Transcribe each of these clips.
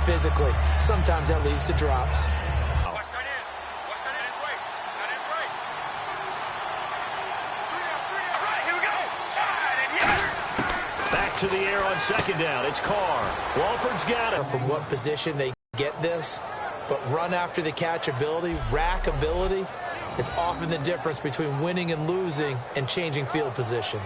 physically. Sometimes that leads to drops. Back to the air on second down. It's Carr. Walford's got it. From what position they get this, but run after the catch ability, rack ability, is often the difference between winning and losing and changing field position.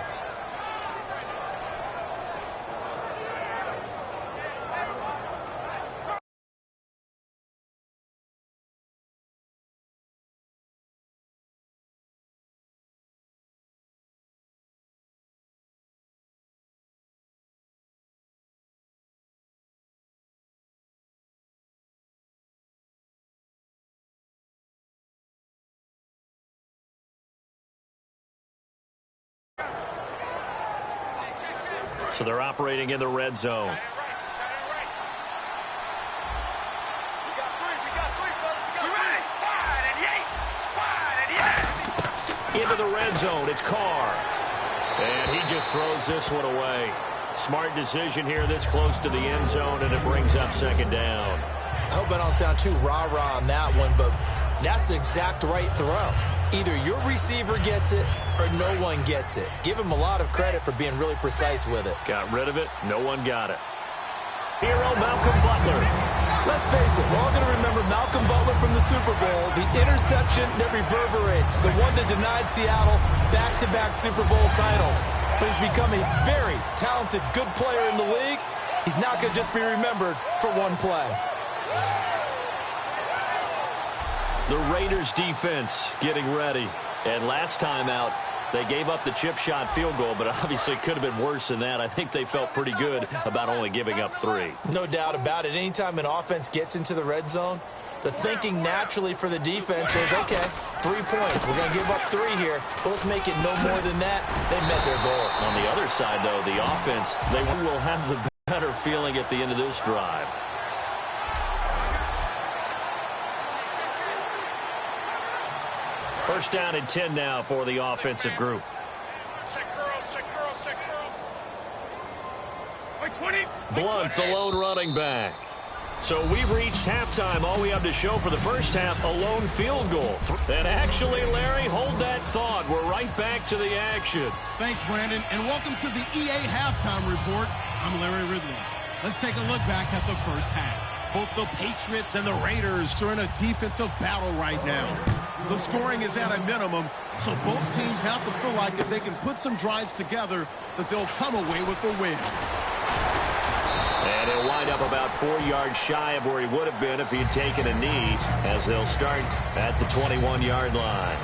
So they're operating in the red zone. Into the red zone, it's Carr. And he just throws this one away. Smart decision here this close to the end zone, and it brings up second down. I hope I don't sound too rah-rah on that one, but that's the exact right throw. Either your receiver gets it or no one gets it. Give him a lot of credit for being really precise with it. Got rid of it. No one got it. Hero Malcolm Butler. Let's face it, we're all going to remember Malcolm Butler from the Super Bowl, the interception that reverberates, the one that denied Seattle back-to-back Super Bowl titles. But he's become a very talented, good player in the league. He's not going to just be remembered for one play. The Raiders defense getting ready. And last time out, they gave up the chip shot field goal, but obviously it could have been worse than that. I think they felt pretty good about only giving up 3. No doubt about it. Anytime an offense gets into the red zone, the thinking naturally for the defense is, okay, 3 points. We're going to give up 3 here, but let's make it no more than that. They met their goal. On the other side, though, the offense, they will have the better feeling at the end of this drive. First down and 10 now for the offensive group. Check curls. Blunt, the lone running back. So we've reached halftime. All we have to show for the first half, a lone field goal. And actually, Larry, hold that thought. We're right back to the action. Thanks, Brandon, and welcome to the EA Halftime Report. I'm Larry Ridley. Let's take a look back at the first half. Both the Patriots and the Raiders are in a defensive battle right now. The scoring is at a minimum, so both teams have to feel like if they can put some drives together, that they'll come away with a win. And he'll wind up about 4 yards shy of where he would have been if he had taken a knee, as they'll start at the 21-yard line.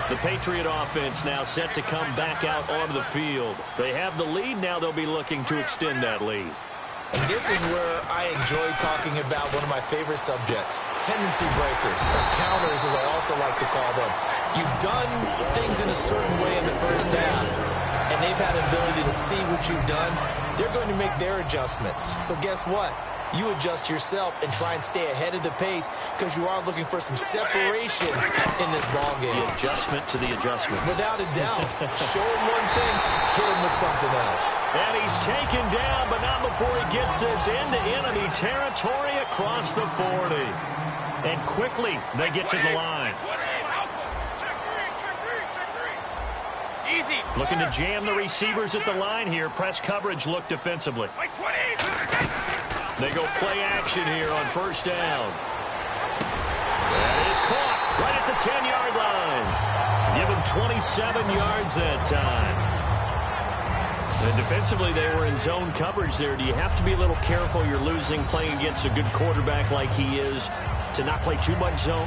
The Patriot offense now set to come back out onto the field. They have the lead. Now they'll be looking to extend that lead. And this is where I enjoy talking about one of my favorite subjects, tendency breakers, or counters as I also like to call them. You've done things in a certain way in the first half, and they've had an ability to see what you've done. They're going to make their adjustments. So guess what? You adjust yourself and try and stay ahead of the pace because you are looking for some separation in this ballgame. The adjustment to the adjustment. Without a doubt. Show him one thing, hit him with something else. And he's taken down, but not before he gets this into enemy territory across the 40. And quickly, they get to the line. Easy. Looking to jam the receivers at the line here. Press coverage look defensively. They go play action here on first down. That is caught right at the 10-yard line. Give him 27 yards that time. And defensively, they were in zone coverage there. Do you have to be a little careful? You're losing playing against a good quarterback like he is to not play too much zone?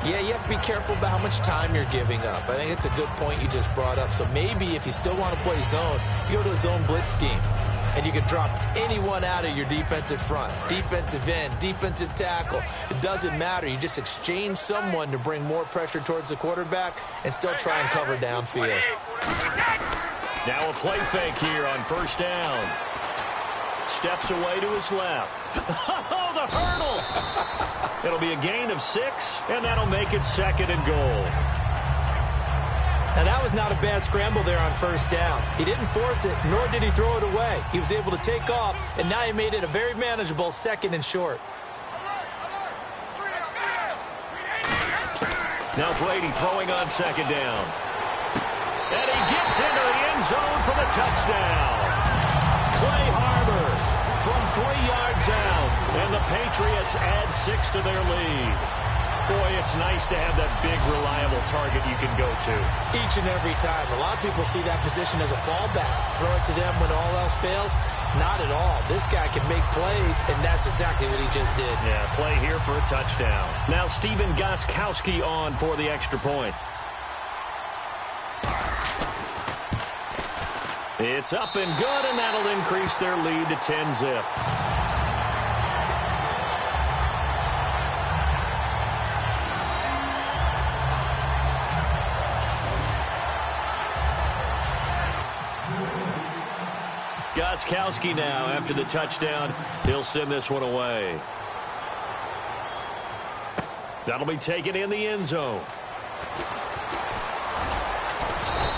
Yeah, you have to be careful about how much time you're giving up. I think it's a good point you just brought up. So maybe if you still want to play zone, you go to a zone blitz scheme. And you can drop anyone out of your defensive front, defensive end, defensive tackle. It doesn't matter. You just exchange someone to bring more pressure towards the quarterback and still try and cover downfield. Now a play fake here on first down. Steps away to his left. Oh, the hurdle! It'll be a gain of 6, and that'll make it 2nd and goal. Now, that was not a bad scramble there on first down. He didn't force it, nor did he throw it away. He was able to take off, and now he made it a very manageable 2nd and short. Now Brady throwing on 2nd down. And he gets into the end zone for the touchdown. Clay Harbor from 3 yards out, and the Patriots add 6 to their lead. Boy, it's nice to have that big, reliable target you can go to. Each and every time. A lot of people see that position as a fallback. Throw it to them when all else fails. Not at all. This guy can make plays, and that's exactly what he just did. Yeah, play here for a touchdown. Now Stephen Gostkowski on for the extra point. It's up and good, and that'll increase their lead to 10-zip. Gostkowski now, after the touchdown, he'll send this one away. That'll be taken in the end zone.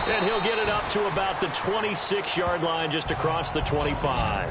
And he'll get it up to about the 26-yard line, just across the 25.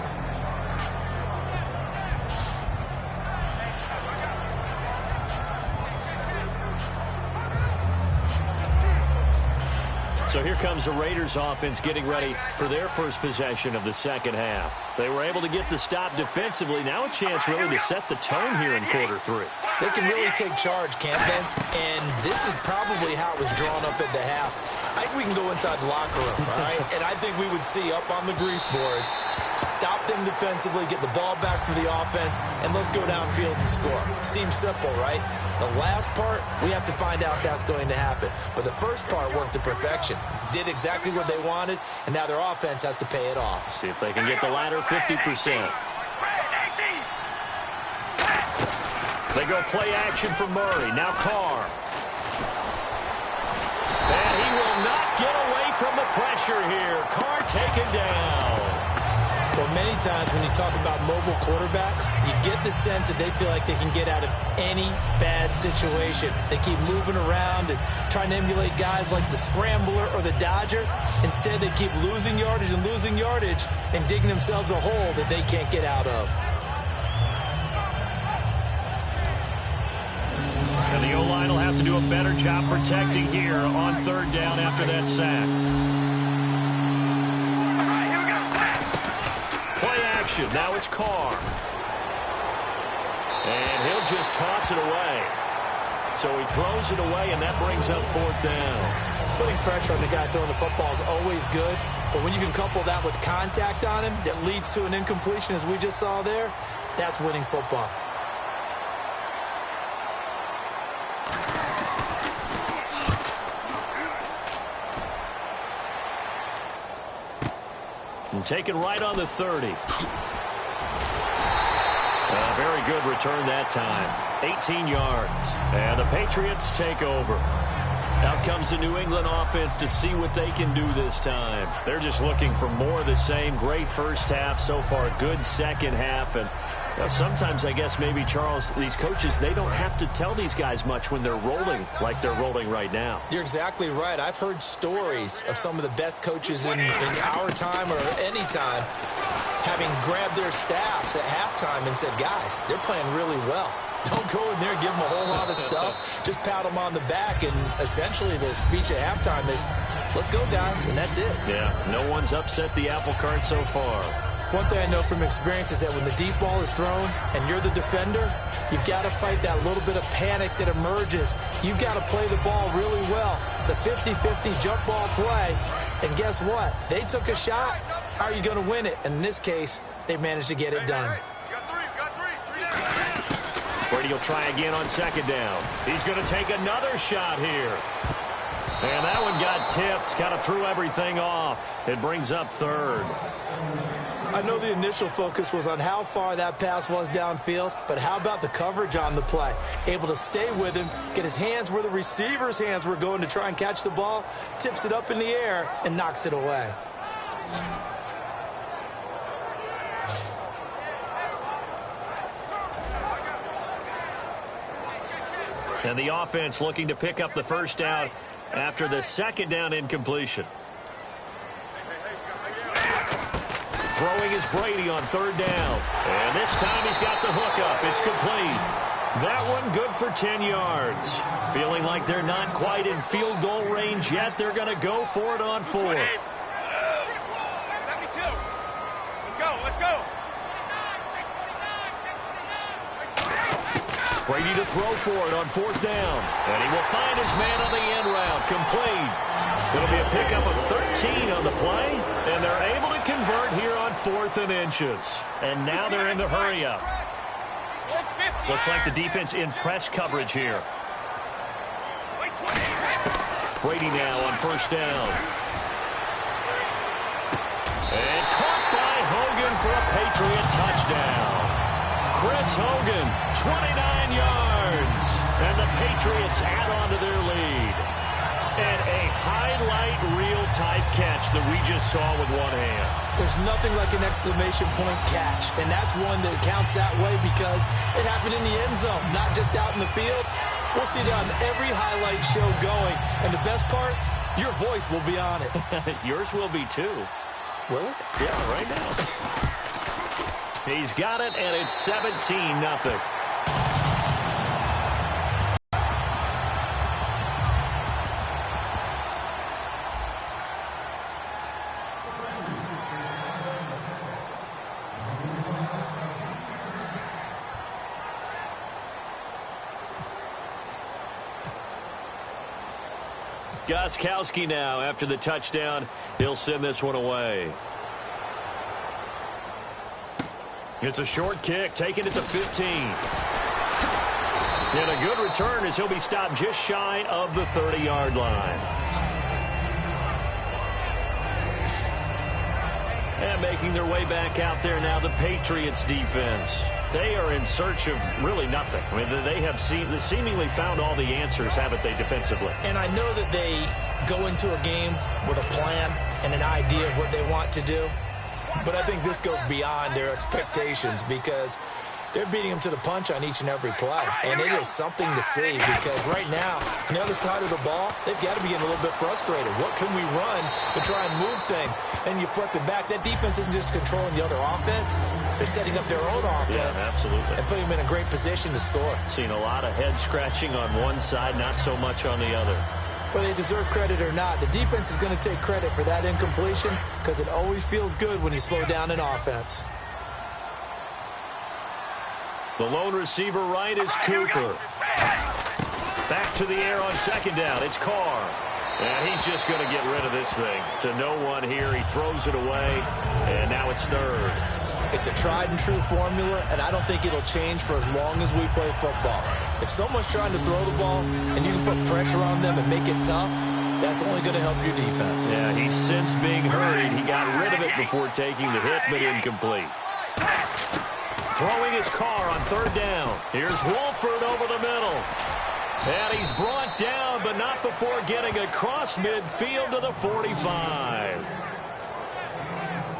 So here comes the Raiders offense getting ready for their first possession of the second half. They were able to get the stop defensively. Now a chance really to set the tone here in quarter 3. They can really take charge, can't they? And this is probably how it was drawn up at the half. I think we can go inside the locker room, all right? And I think we would see up on the grease boards, stop them defensively, get the ball back for the offense, and let's go downfield and score. Seems simple, right? The last part, we have to find out that's going to happen. But the first part worked to perfection. Did exactly what they wanted, and now their offense has to pay it off. See if they can get the latter 50%. They go play action for Murray. Now Carr. And he will not get away from the pressure here. Carr taken down. Well, many times when you talk about mobile quarterbacks, you get the sense that they feel like they can get out of any bad situation. They keep moving around and trying to emulate guys like the scrambler or the dodger. Instead, they keep losing yardage and digging themselves a hole that they can't get out of. And the O-line will have to do a better job protecting here on 3rd down after that sack. Play action. Now it's Carr. And he'll just toss it away. So he throws it away, and that brings up 4th down. Putting pressure on the guy throwing the football is always good, but when you can couple that with contact on him that leads to an incompletion, as we just saw there, that's winning football. And taken right on the 30. A very good return that time. 18 yards. And the Patriots take over. Out comes the New England offense to see what they can do this time. They're just looking for more of the same. Great first half so far. Good second half. And sometimes, I guess, maybe, Charles, these coaches, they don't have to tell these guys much when they're rolling like they're rolling right now. You're exactly right. I've heard stories of some of the best coaches in our time or any time having grabbed their staffs at halftime and said, guys, they're playing really well. Don't go in there and give them a whole lot of stuff. Just pat them on the back. And essentially the speech at halftime is, let's go, guys, and that's it. Yeah, no one's upset the apple cart so far. One thing I know from experience is that when the deep ball is thrown and you're the defender, you've got to fight that little bit of panic that emerges. You've got to play the ball really well. It's a 50-50 jump ball play. And guess what? They took a shot. How are you going to win it? And in this case, they managed to get it done. Brady will try again on 2nd down. He's going to take another shot here. And that one got tipped. Kind of threw everything off. It brings up 3rd. I know the initial focus was on how far that pass was downfield, but how about the coverage on the play? Able to stay with him, get his hands where the receiver's hands were going to try and catch the ball, tips it up in the air, and knocks it away. And the offense looking to pick up the first down after the second down incompletion. Throwing is Brady on third down. And this time he's got the hook up. It's complete. That one good for 10 yards. Feeling like they're not quite in field goal range yet. They're going to go for it on fourth. Let's go. Brady to throw for it on fourth down. And he will find his man on the end route. Complete. It'll be a pickup of 13 on the play. And they're able to convert here on 4th and inches. And now they're in the hurry up. Looks like the defense in press coverage here. Brady now on first down. And caught by Hogan for a Patriot touchdown. Chris Hogan, 29 yards. And the Patriots add on to their lead. And a highlight reel type catch that we just saw with one hand. There's nothing like an exclamation point catch. And that's one that counts that way because it happened in the end zone, not just out in the field. We'll see that on every highlight show going. And the best part, your voice will be on it. Yours will be too. Will it? Yeah, right now. He's got it, and it's 17-0. Gostkowski now after the touchdown. He'll send this one away. It's a short kick, taking it to 15. And a good return as he'll be stopped just shy of the 30-yard line. And making their way back out there now, the Patriots defense. They are in search of really nothing. I mean, they have seemingly found all the answers, haven't they, defensively? And I know that they go into a game with a plan and an idea of what they want to do. But I think this goes beyond their expectations because they're beating them to the punch on each and every play. And it is something to see because right now, on the other side of the ball, they've got to be getting a little bit frustrated. What can we run to try and move things? And you flip it back. That defense isn't just controlling the other offense. They're setting up their own offense. Yeah, absolutely. And putting them in a great position to score. Seen a lot of head scratching on one side, not so much on the other. Whether they deserve credit or not, the defense is going to take credit for that incompletion because it always feels good when you slow down an offense. The lone receiver right is Cooper. Back to the air on second down. It's Carr. And he's just going to get rid of this thing. To no one here. He throws it away. And now it's third. It's a tried and true formula, and I don't think it'll change for as long as we play football. If someone's trying to throw the ball and you can put pressure on them and make it tough, that's only going to help your defense. Yeah, he's since being hurried. He got rid of it before taking the hit, but incomplete. Throwing his Carr on third down. Here's Wolford over the middle. And he's brought down, but not before getting across midfield to the 45.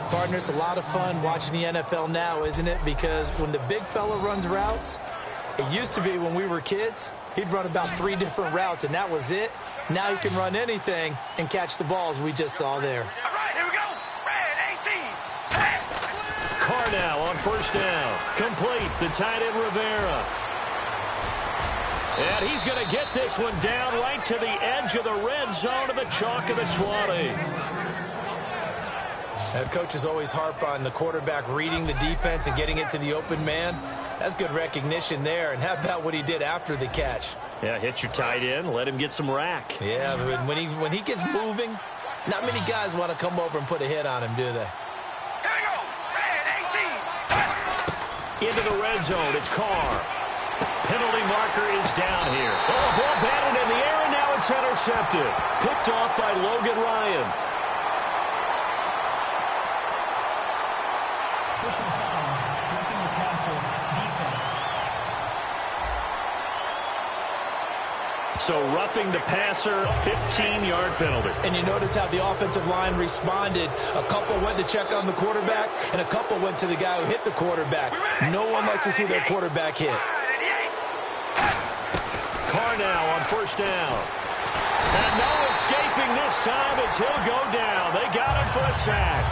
Partner, it's a lot of fun watching the NFL now, isn't it? Because when the big fella runs routes, it used to be when we were kids, he'd run about 3 different routes, and that was it. Now he can run anything and catch the balls we just saw there. All right, here we go. Red 18. Carr now on first down. Complete. The tight end Rivera. And he's going to get this one down right to the edge of the red zone to the chalk of the 20. Coaches always harp on the quarterback reading the defense and getting it to the open man. That's good recognition there. And how about what he did after the catch? Yeah, hit your tight end, let him get some rack. Yeah, but when he gets moving, not many guys want to come over and put a hit on him, do they? Here we go. Red 18. Into the red zone, it's Carr. Penalty marker is down here. Oh, ball batted in the air, and now it's intercepted. Picked off by Logan Ryan. Personal foul, roughing the passer, defense. So roughing the passer, 15-yard penalty. And you notice how the offensive line responded. A couple went to check on the quarterback, and a couple went to the guy who hit the quarterback. No one likes to see their quarterback hit. Carr now on first down. And no escaping this time as he'll go down. They got him for a sack.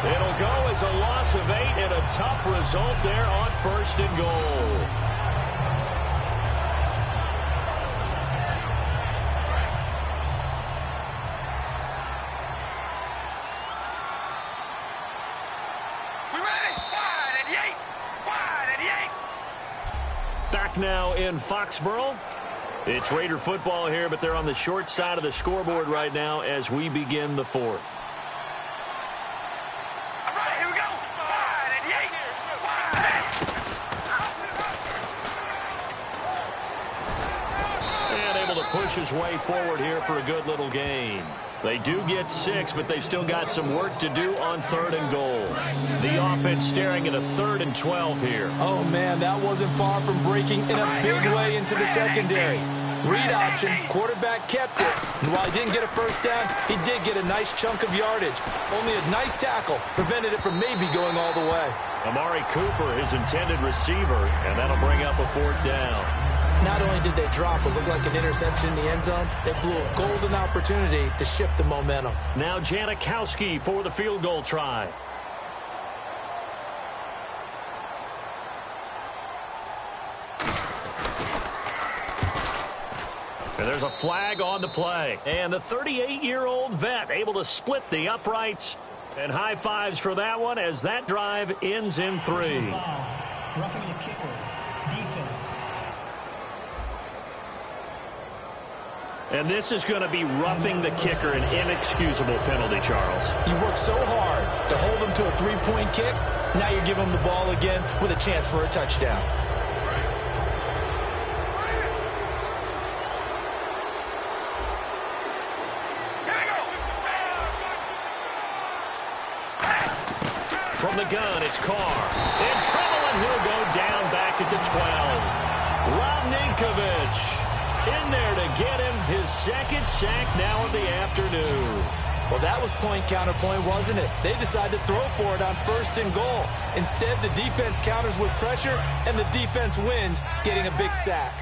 It'll go as a loss of 8 and a tough result there on 1st and goal. Back now in Foxborough. It's Raider football here, but they're on the short side of the scoreboard right now as we begin the 4th. All right, here we go. 5 and 8. And able to push his way forward here for a good little gain. They do get 6, but they've still got some work to do on 3rd and goal. The offense staring at a 3rd and 12 here. Oh, man, that wasn't far from breaking in a big way into the secondary. Read option, quarterback kept it. And while he didn't get a first down, he did get a nice chunk of yardage. Only a nice tackle prevented it from maybe going all the way. Amari Cooper, his intended receiver, and that'll bring up a 4th down. Not only did they drop what looked like an interception in the end zone, they blew a golden opportunity to shift the momentum. Now Janikowski for the field goal try. And there's a flag on the play. And the 38-year-old vet able to split the uprights. And high fives for that one as that drive ends in 3. Roughing the kicker. Defense. And this is going to be roughing the kicker, an inexcusable penalty, Charles. You worked so hard to hold him to a 3-point kick. Now you're giving him the ball again with a chance for a touchdown. From the gun, it's Carr. And trouble, and he'll go down back at the 12. Rob Ninkovich in there to get him his 2nd sack now of the afternoon. Well, that was point counterpoint, wasn't it? They decided to throw for it on 1st and goal. Instead, the defense counters with pressure, and the defense wins, getting a big sack.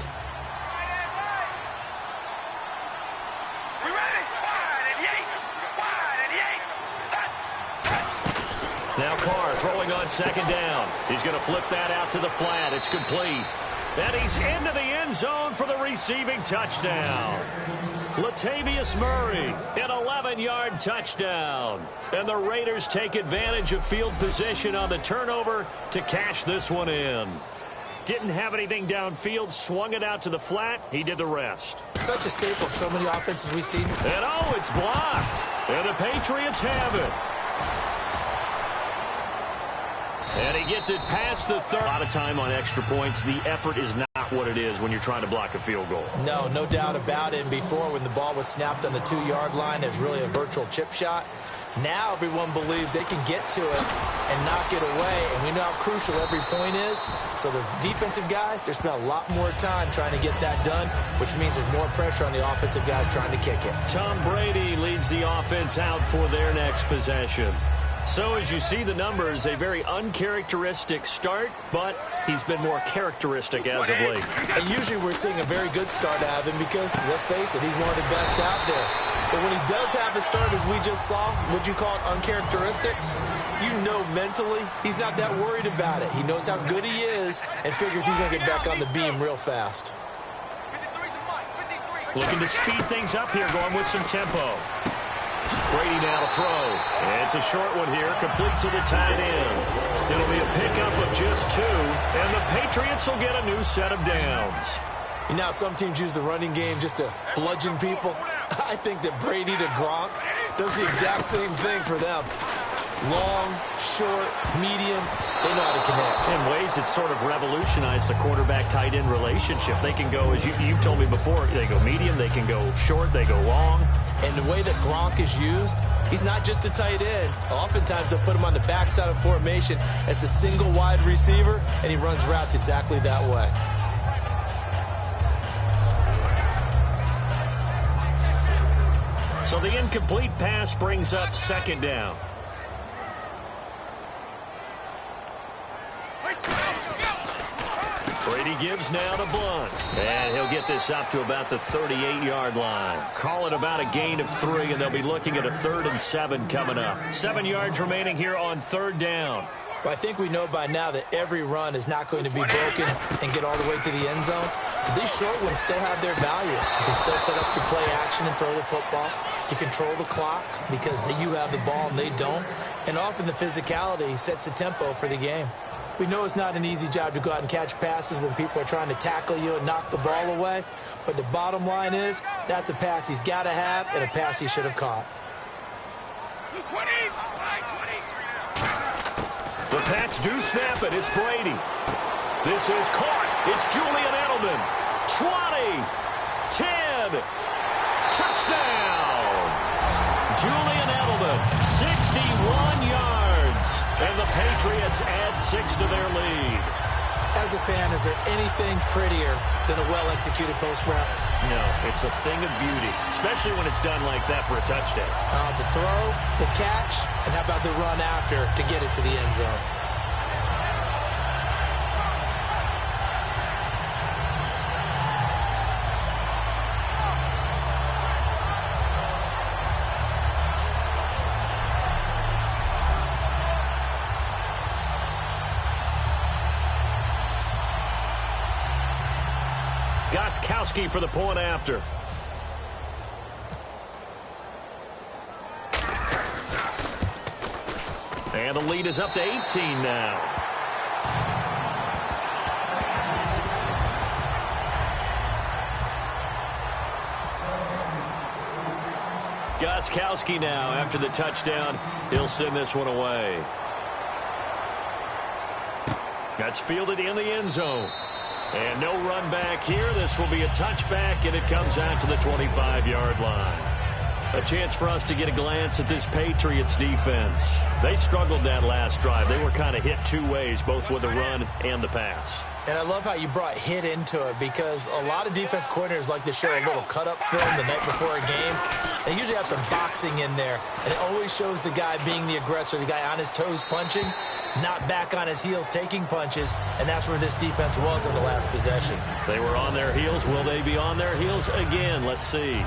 We ready? 5 and 8. Now Carr throwing on 2nd down. He's going to flip that out to the flat. It's complete. And he's into the end zone for the receiving touchdown. Latavius Murray, an 11-yard touchdown. And the Raiders take advantage of field position on the turnover to cash this one in. Didn't have anything downfield, swung it out to the flat. He did the rest. Such a staple of so many offenses we've seen. And oh, it's blocked. And the Patriots have it. And he gets it past the 3rd. A lot of time on extra points. The effort is not what it is when you're trying to block a field goal. No doubt about it. And before, when the ball was snapped on the 2-yard line, it was really a virtual chip shot. Now everyone believes they can get to it and knock it away. And we know how crucial every point is. So the defensive guys, they spent a lot more time trying to get that done, which means there's more pressure on the offensive guys trying to kick it. Tom Brady leads the offense out for their next possession. So as you see the numbers, a very uncharacteristic start, but he's been more characteristic as of late. And usually we're seeing a very good start out of him because, let's face it, he's one of the best out there. But when he does have a start, as we just saw, would you call it uncharacteristic? You know mentally he's not that worried about it. He knows how good he is and figures he's going to get back on the beam real fast. Looking to speed things up here, going with some tempo. Brady now to throw. And it's a short one here, complete to the tight end. It'll be a pickup of just 2, and the Patriots will get a new set of downs. You know, some teams use the running game just to bludgeon people. I think that Brady to Gronk does the exact same thing for them. Long, short, medium, they know how to connect. In ways, it's sort of revolutionized the quarterback-tight end relationship. They can go, as you've told me before, they go medium, they can go short, they go long. And the way that Gronk is used, he's not just a tight end. Oftentimes, they'll put him on the backside of formation as the single wide receiver, and he runs routes exactly that way. So the incomplete pass brings up 2nd down. Brady gives now to Blunt. And he'll get this up to about the 38-yard line. Call it about a gain of 3, and they'll be looking at a 3rd and 7 coming up. 7 yards remaining here on 3rd down. Well, I think we know by now that every run is not going to be broken and get all the way to the end zone. But these short ones still have their value. You can still set up your play action and throw the football. You control the clock because you have the ball and they don't. And often the physicality sets the tempo for the game. We know it's not an easy job to go out and catch passes when people are trying to tackle you and knock the ball away. But the bottom line is that's a pass he's got to have and a pass he should have caught. 20. The Pats do snap it. It's Brady. This is caught. It's Julian Edelman. 20. 10. Touchdown. Julian Edelman. 61 yards. And the Patriots add 6 to their lead. As a fan, is there anything prettier than a well-executed post route? No, it's a thing of beauty, especially when it's done like that for a touchdown. The throw, the catch, and how about the run after to get it to the end zone? Goskowski for the point after. And the lead is up to 18 now. Goskowski now after the touchdown. He'll send this one away. That's fielded in the end zone. And no run back here. This will be a touchback, and it comes out to the 25-yard line. A chance for us to get a glance at this Patriots defense. They struggled that last drive. They were kind of hit 2 ways, both with the run and the pass. And I love how you brought hit into it because a lot of defense coordinators like to show a little cut-up film the night before a game. They usually have some boxing in there, and it always shows the guy being the aggressor, the guy on his toes punching, not back on his heels taking punches, and that's where this defense was on the last possession. They were on their heels. Will they be on their heels again? Let's see.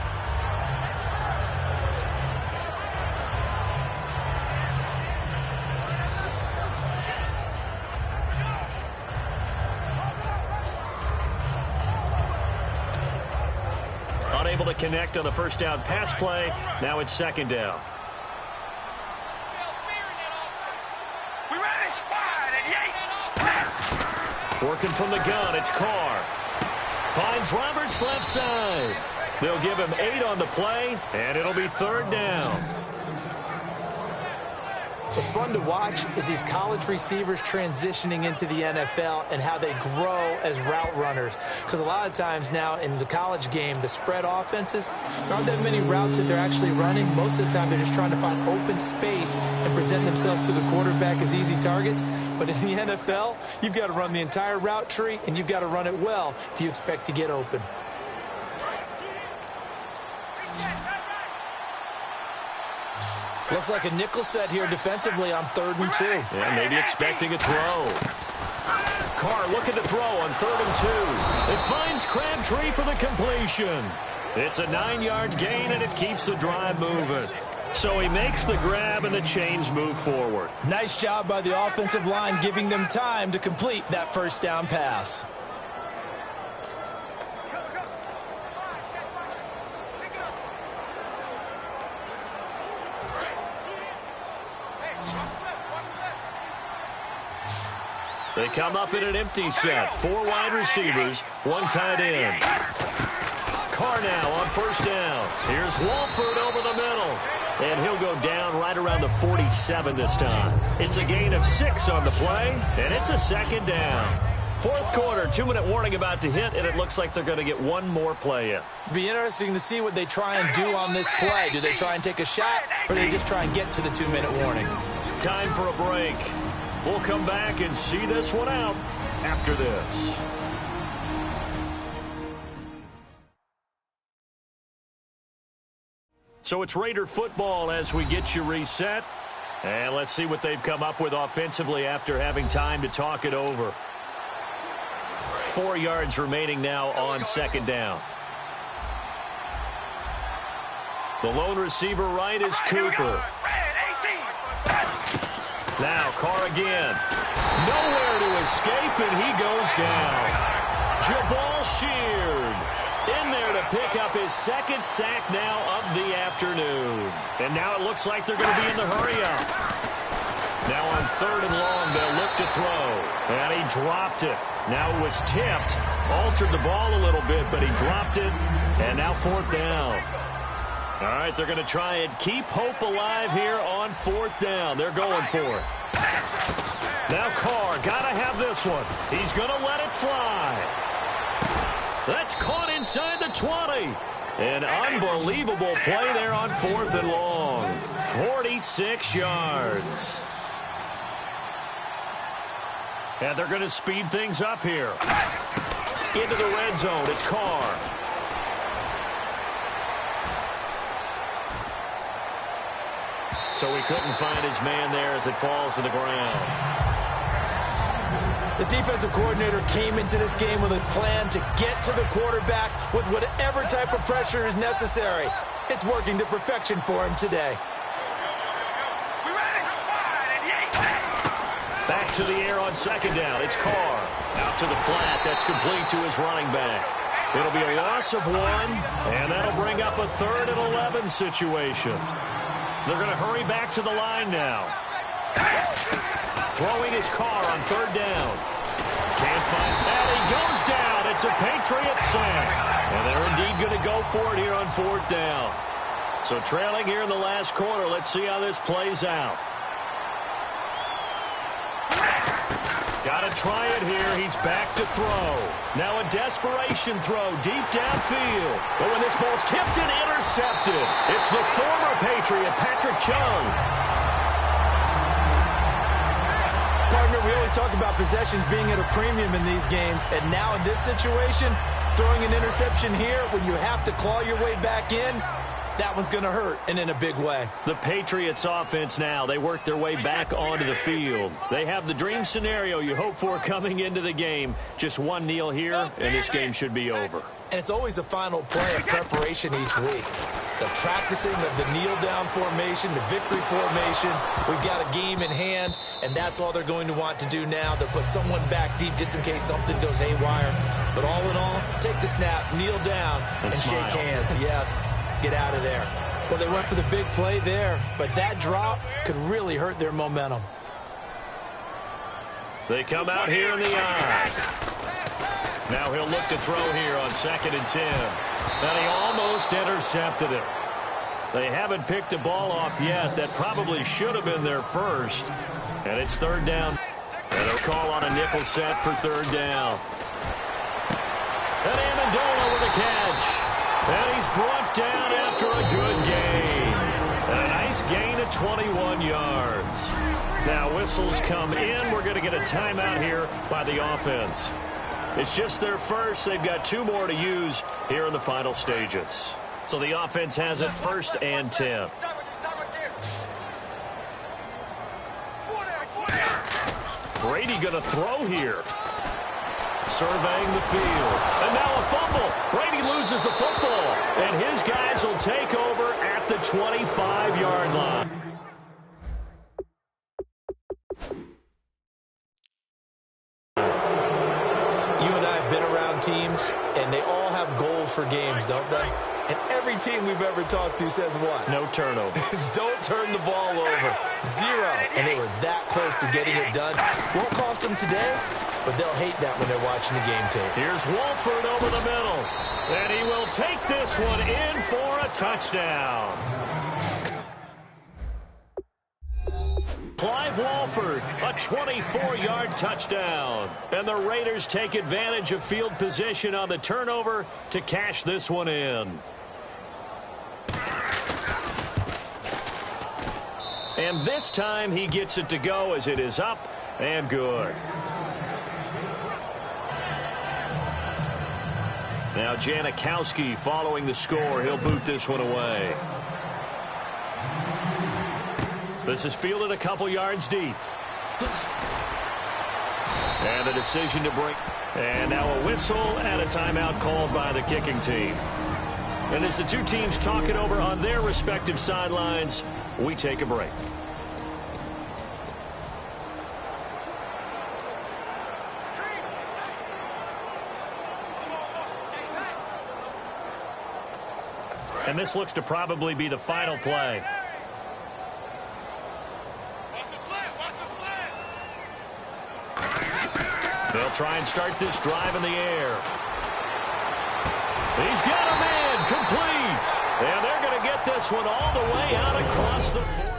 Unable to connect on the first down pass play. Now it's 2nd down. Working from the gun, it's Carr. Finds Roberts left side. They'll give him 8 on the play, and it'll be 3rd down. What's fun to watch is these college receivers transitioning into the NFL and how they grow as route runners. Because a lot of times now in the college game, the spread offenses, there aren't that many routes that they're actually running. Most of the time, they're just trying to find open space and present themselves to the quarterback as easy targets. But in the NFL, you've got to run the entire route tree, and you've got to run it well if you expect to get open. Looks like a nickel set here defensively on 3rd and 2. Yeah, maybe expecting a throw. Carr looking to throw on 3rd and 2. It finds Crabtree for the completion. It's a 9-yard gain, and it keeps the drive moving. So he makes the grab, and the chains move forward. Nice job by the offensive line, giving them time to complete that first down pass. They come up in an empty set. 4 wide receivers, 1 tight end. Carr now on first down. Here's Walford over the middle. And he'll go down right around the 47 this time. It's a gain of 6 on the play, and it's a 2nd down. 4th quarter, 2-minute warning about to hit, and it looks like they're going to get 1 more play in. Be interesting to see what they try and do on this play. Do they try and take a shot, or do they just try and get to the 2-minute warning? Time for a break. We'll come back and see this one out after this. So it's Raider football as we get you reset. And let's see what they've come up with offensively after having time to talk it over. 4 yards remaining now on second down. The lone receiver right is Cooper. Now Carr again. Nowhere to escape, and he goes down. Jabal Sheard in there to pick up his second sack now of the afternoon. And now it looks like they're going to be in the hurry-up. Now on 3rd and long, they'll look to throw. And he dropped it. Now it was tipped. Altered the ball a little bit, but he dropped it. And now 4th down. All right, they're going to try and keep hope alive here on 4th down. They're going for it. Now Carr, got to have this one. He's going to let it fly. That's caught inside the 20. An unbelievable play there on 4th and long. 46 yards. And they're going to speed things up here. Into the red zone, it's Carr. So he couldn't find his man there as it falls to the ground. The defensive coordinator came into this game with a plan to get to the quarterback with whatever type of pressure is necessary. It's working to perfection for him today. Back to the air on second down. It's Carr. Out to the flat. That's complete to his running back. It'll be a loss of 1, and that'll bring up a 3rd and 11 situation. They're going to hurry back to the line now. Throwing his Carr on 3rd down. Can't find that. He goes down. It's a Patriot sack. And they're indeed going to go for it here on 4th down. So trailing here in the last quarter. Let's see how this plays out. Got to try it here. He's back to throw. Now a desperation throw deep downfield. But when this ball's tipped and intercepted, it's the former Patriot, Patrick Chung. Partner, we always talk about possessions being at a premium in these games. And now in this situation, throwing an interception here when you have to claw your way back in, that one's going to hurt, and in a big way. The Patriots offense now, they work their way back onto the field. They have the dream scenario you hope for coming into the game. Just one kneel here, and this game should be over. And it's always the final play of preparation each week. The practicing of the kneel-down formation, the victory formation. We've got a game in hand, and that's all they're going to want to do now. They'll put someone back deep just in case something goes haywire. But all in all, take the snap, kneel down, and shake hands. Yes. Get out of there. Well, they went for the big play there, but that drop could really hurt their momentum. They come out here in the eye. Now he'll look to throw here on 2nd and 10. And he almost intercepted it. They haven't picked a ball off yet. That probably should have been their first. And it's 3rd down. And they'll call on a nickel set for 3rd down. And Amendola with a catch. And he's brought down after a good gain. And a nice gain of 21 yards. Now whistles come in. We're going to get a timeout here by the offense. It's just their first. They've got 2 more to use here in the final stages. So the offense has it 1st and 10. Brady going to throw here. Surveying the field. And now a fumble. Brady loses the football. And his guys will take over at the 25-yard line. You and I have been around teams, and they all have goals for games, don't they? And every team we've ever talked to says what? No turnover. Don't turn the ball over. 0. And they were that close to getting it done. Won't cost them today, but they'll hate that when they're watching the game tape. Here's Wolford over the middle. And he will take this one in for a touchdown. Clive Walford, a 24-yard touchdown. And the Raiders take advantage of field position on the turnover to cash this one in. And this time he gets it to go as it is up and good. Now Janikowski following the score. He'll boot this one away. This is fielded a couple yards deep. And the decision to bring. And now a whistle and a timeout called by the kicking team. And as the two teams talk it over on their respective sidelines, we take a break. And this looks to probably be the final play. They'll try and start this drive in the air. He's got a man complete. And they're going to get this one all the way out across the